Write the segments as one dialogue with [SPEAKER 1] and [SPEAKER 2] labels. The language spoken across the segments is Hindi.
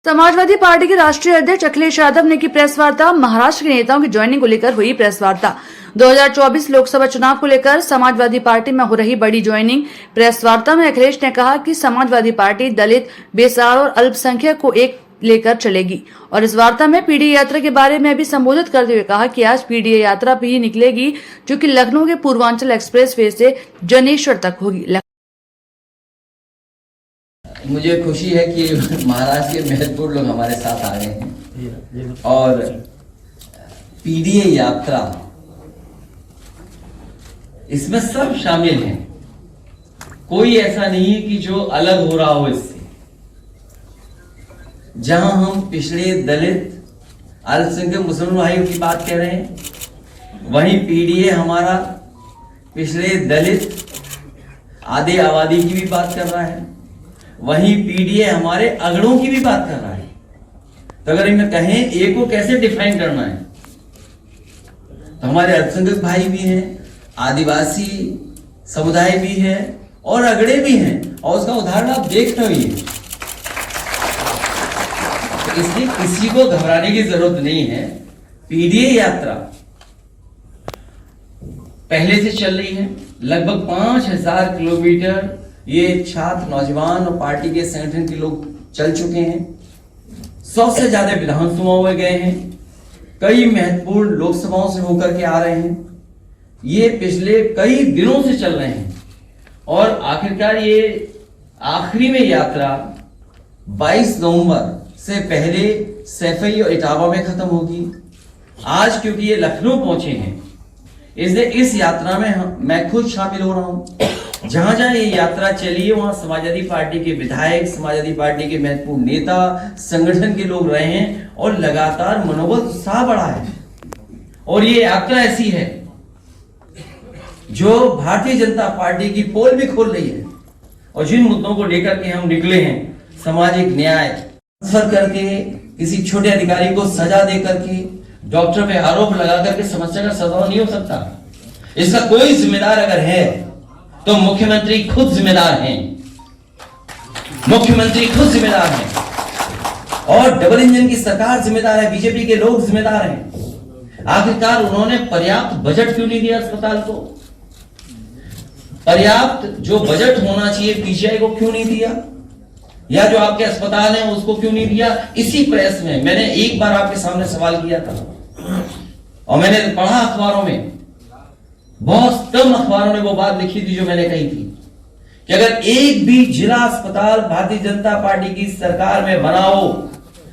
[SPEAKER 1] समाजवादी पार्टी के राष्ट्रीय अध्यक्ष अखिलेश यादव ने की प्रेस वार्ता। महाराष्ट्र के नेताओं की ज्वाइनिंग को लेकर हुई प्रेस वार्ता। 2024 लोकसभा चुनाव को लेकर समाजवादी पार्टी में हो रही बड़ी ज्वाइनिंग। प्रेस वार्ता में अखिलेश ने कहा कि समाजवादी पार्टी दलित, बेसहारा और अल्पसंख्यक को एक लेकर चलेगी और इस वार्ता में पीडीए यात्रा के बारे में भी संबोधित करते हुए कहा कि आज पीडीए यात्रा भी निकलेगी जो कि लखनऊ के पूर्वांचल एक्सप्रेसवे से जनेश्वर तक होगी।
[SPEAKER 2] मुझे खुशी है कि महाराष्ट्र के महत्वपूर्ण लोग हमारे साथ आ गए हैं और पीडीए यात्रा इसमें सब शामिल हैं। कोई ऐसा नहीं है कि जो अलग हो रहा हो इससे। जहां हम पिछड़े दलित अल्पसंख्यक मुस्लिम भाइयों की बात कह रहे हैं, वहीं पीडीए हमारा पिछड़े दलित आधी आबादी की भी बात कर रहा है, वहीं पीडीए हमारे अगड़ों की भी बात कर रहा है। तो अगर इनमें कहें ए को कैसे डिफाइन करना है, तो हमारे अल्पसंख्यक भाई भी हैं, आदिवासी समुदाय भी है और अगड़े भी हैं, और उसका उदाहरण आप देख रहे हैं। तो इसलिए किसी को घबराने की जरूरत नहीं है। पीडीए यात्रा पहले से चल रही है, लगभग 5000 किलोमीटर ये छात्र, नौजवान और पार्टी के संगठन के लोग चल चुके हैं। 100 से ज्यादा विधानसभाओं में गए हैं, कई महत्वपूर्ण लोकसभाओं से होकर के आ रहे हैं। ये पिछले कई दिनों से चल रहे हैं और आखिरकार ये आखिरी में यात्रा 22 नवंबर से पहले सैफई और इटावा में खत्म होगी। आज क्योंकि ये लखनऊ पहुंचे हैं, इसलिए इस यात्रा में मैं खुद शामिल हो रहा हूं। जहां जहां ये यात्रा चली है वहां समाजवादी पार्टी के विधायक, समाजवादी पार्टी के महत्वपूर्ण नेता, संगठन के लोग रहे हैं और लगातार मनोबल उत्साह बढ़ा है। और ये यात्रा ऐसी है जो भारतीय जनता पार्टी की पोल भी खोल रही है। और जिन मुद्दों को लेकर के हम निकले हैं, सामाजिक न्याय करके, किसी छोटे अधिकारी को सजा दे करके, डॉक्टर पे आरोप लगा करके समस्या का समाधान नहीं हो सकता। इसका कोई जिम्मेदार अगर है तो मुख्यमंत्री खुद जिम्मेदार हैं। मुख्यमंत्री खुद जिम्मेदार हैं और डबल इंजन की सरकार जिम्मेदार है, बीजेपी के लोग जिम्मेदार हैं। आखिरकार उन्होंने पर्याप्त बजट क्यों नहीं दिया अस्पताल को? पर्याप्त जो बजट होना चाहिए पीजीआई को क्यों नहीं दिया? या जो आपके अस्पताल हैं उसको क्यों नहीं दिया? इसी प्रेस में मैंने एक बार आपके सामने सवाल किया था और मैंने पढ़ा अखबारों में, बहुत कम अखबारों ने वो बात लिखी थी जो मैंने कही थी कि अगर एक भी जिला अस्पताल भारतीय जनता पार्टी की सरकार में बना हो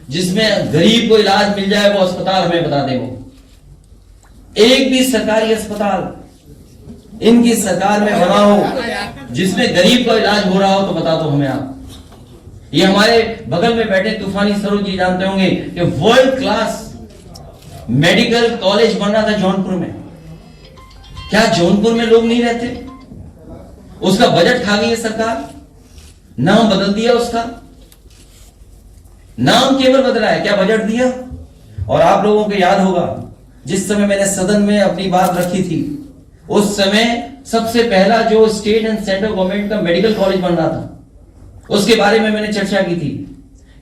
[SPEAKER 2] जिसमें गरीब को इलाज मिल जाए, वो अस्पताल हमें बता दे। वो एक भी सरकारी अस्पताल इनकी सरकार में बना हो जिसमें गरीब का इलाज हो रहा हो तो बता दो हमें आप। ये हमारे बगल में बैठे तूफानी सरोज जी जानते होंगे कि वर्ल्ड क्लास मेडिकल कॉलेज बन रहा था जौनपुर में। क्या जौनपुर में लोग नहीं रहते? उसका बजट खा गई है सरकार, नाम बदल दिया उसका। नाम केवल बदला है, क्या बजट दिया? और आप लोगों को याद होगा जिस समय मैंने सदन में अपनी बात रखी थी, उस समय सबसे पहला जो स्टेट एंड सेंट्रल गवर्नमेंट का मेडिकल कॉलेज बन रहा था, उसके बारे में मैंने चर्चा की थी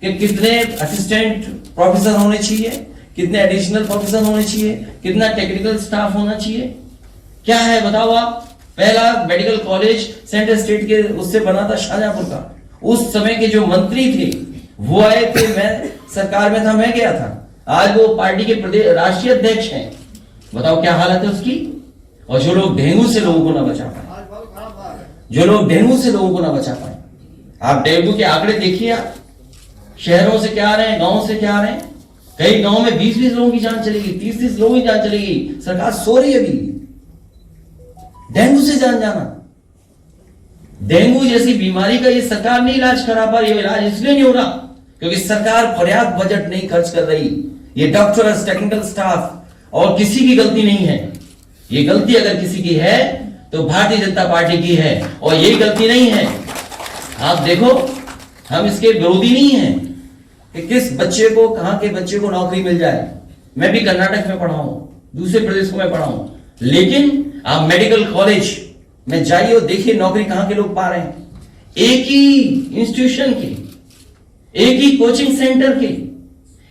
[SPEAKER 2] कि कितने असिस्टेंट प्रोफेसर होने चाहिए, कितने एडिशनल प्रोफेसर होने चाहिए, कितना टेक्निकल स्टाफ होना चाहिए। क्या है बताओ आप? पहला मेडिकल कॉलेज सेंट्रल स्टेट के उससे बना था शाहजहांपुर का। उस समय के जो मंत्री थे वो आए थे, मैं सरकार में था, मैं गया था। आज वो पार्टी के प्रदेश राष्ट्रीय अध्यक्ष हैं। बताओ क्या हालत है उसकी? और जो लोग डेंगू से लोगों को ना बचा पाए, जो लोग डेंगू से लोगों को ना बचा पाए, आप डेंगू के आंकड़े देखिए। आप शहरों से क्या आ रहे हैं, गांव से क्या आ रहे हैं। कई गांव में 20-20 लोगों की जान चलेगी, 30-30 लोगों की जान चलेगी। सरकार सो रही है अभी डेंगू से जान जाना। डेंगू जैसी बीमारी का ये सरकार नहीं इलाज करा पा रही। इलाज इसलिए नहीं हो रहा क्योंकि सरकार पर्याप्त बजट नहीं खर्च कर रही। ये डॉक्टर्स, टेक्निकल स्टाफ और किसी की गलती नहीं है। ये गलती अगर किसी की है तो भारतीय जनता पार्टी की है और ये गलती नहीं है। आप देखो, हम इसके विरोधी नहीं हैं कि किस बच्चे को, कहां के बच्चे को नौकरी मिल जाए। मैं भी कर्नाटक में पढ़ा हूं, दूसरे प्रदेशों में पढ़ा हूं, लेकिन आप मेडिकल कॉलेज में जाइए और देखिए नौकरी कहां के लोग पा रहे हैं। एक ही इंस्टीट्यूशन के, एक ही कोचिंग सेंटर के,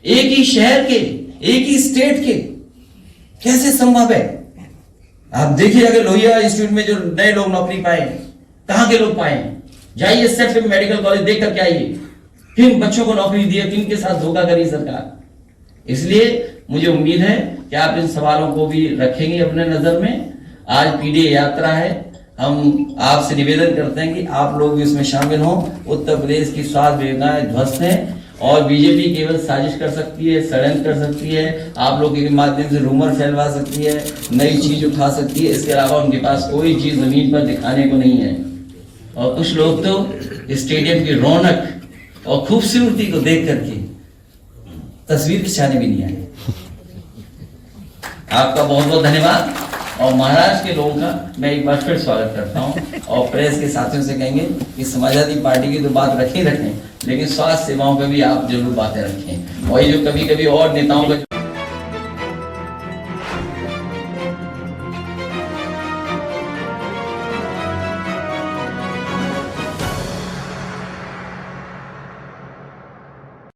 [SPEAKER 2] एक ही शहर के, एक ही स्टेट के, कैसे संभव है? आप देखिए, अगर लोहिया इंस्टीट्यूट में जो नए लोग नौकरी पाए, कहां के लोग पाए? जाइए सेफ मेडिकल कॉलेज देख करके आइए, किन बच्चों को नौकरी दी है, किन के साथ धोखा करी सरकार। इसलिए मुझे उम्मीद है कि आप इन सवालों को भी रखेंगे अपने नजर में। आज पीडीए यात्रा है, हम आपसे निवेदन करते हैं कि आप लोग भी इसमें शामिल हों। उत्तर प्रदेश की स्वास्थ्य योजनाएं ध्वस्त हैं और बीजेपी केवल साजिश कर सकती है, षड्यंत्र कर सकती है, आप लोगों के माध्यम से रूमर फैलवा सकती है, नई चीज उठा सकती है। इसके अलावा उनके पास कोई चीज जमीन पर दिखाने को नहीं है। और कुछ लोग तो स्टेडियम की रौनक और खूबसूरती को देख करके तस्वीर खिंचाने भी नहीं आए। आपका बहुत बहुत धन्यवाद। और महाराष्ट्र के लोगों का मैं एक बार फिर स्वागत करता हूं और प्रेस के साथियों से कहेंगे कि समाजवादी पार्टी की तो बात रखें, लेकिन स्वास्थ्य सेवाओं पे भी आप जरूर बातें रखें। और ये जो कभी कभी और नेताओं का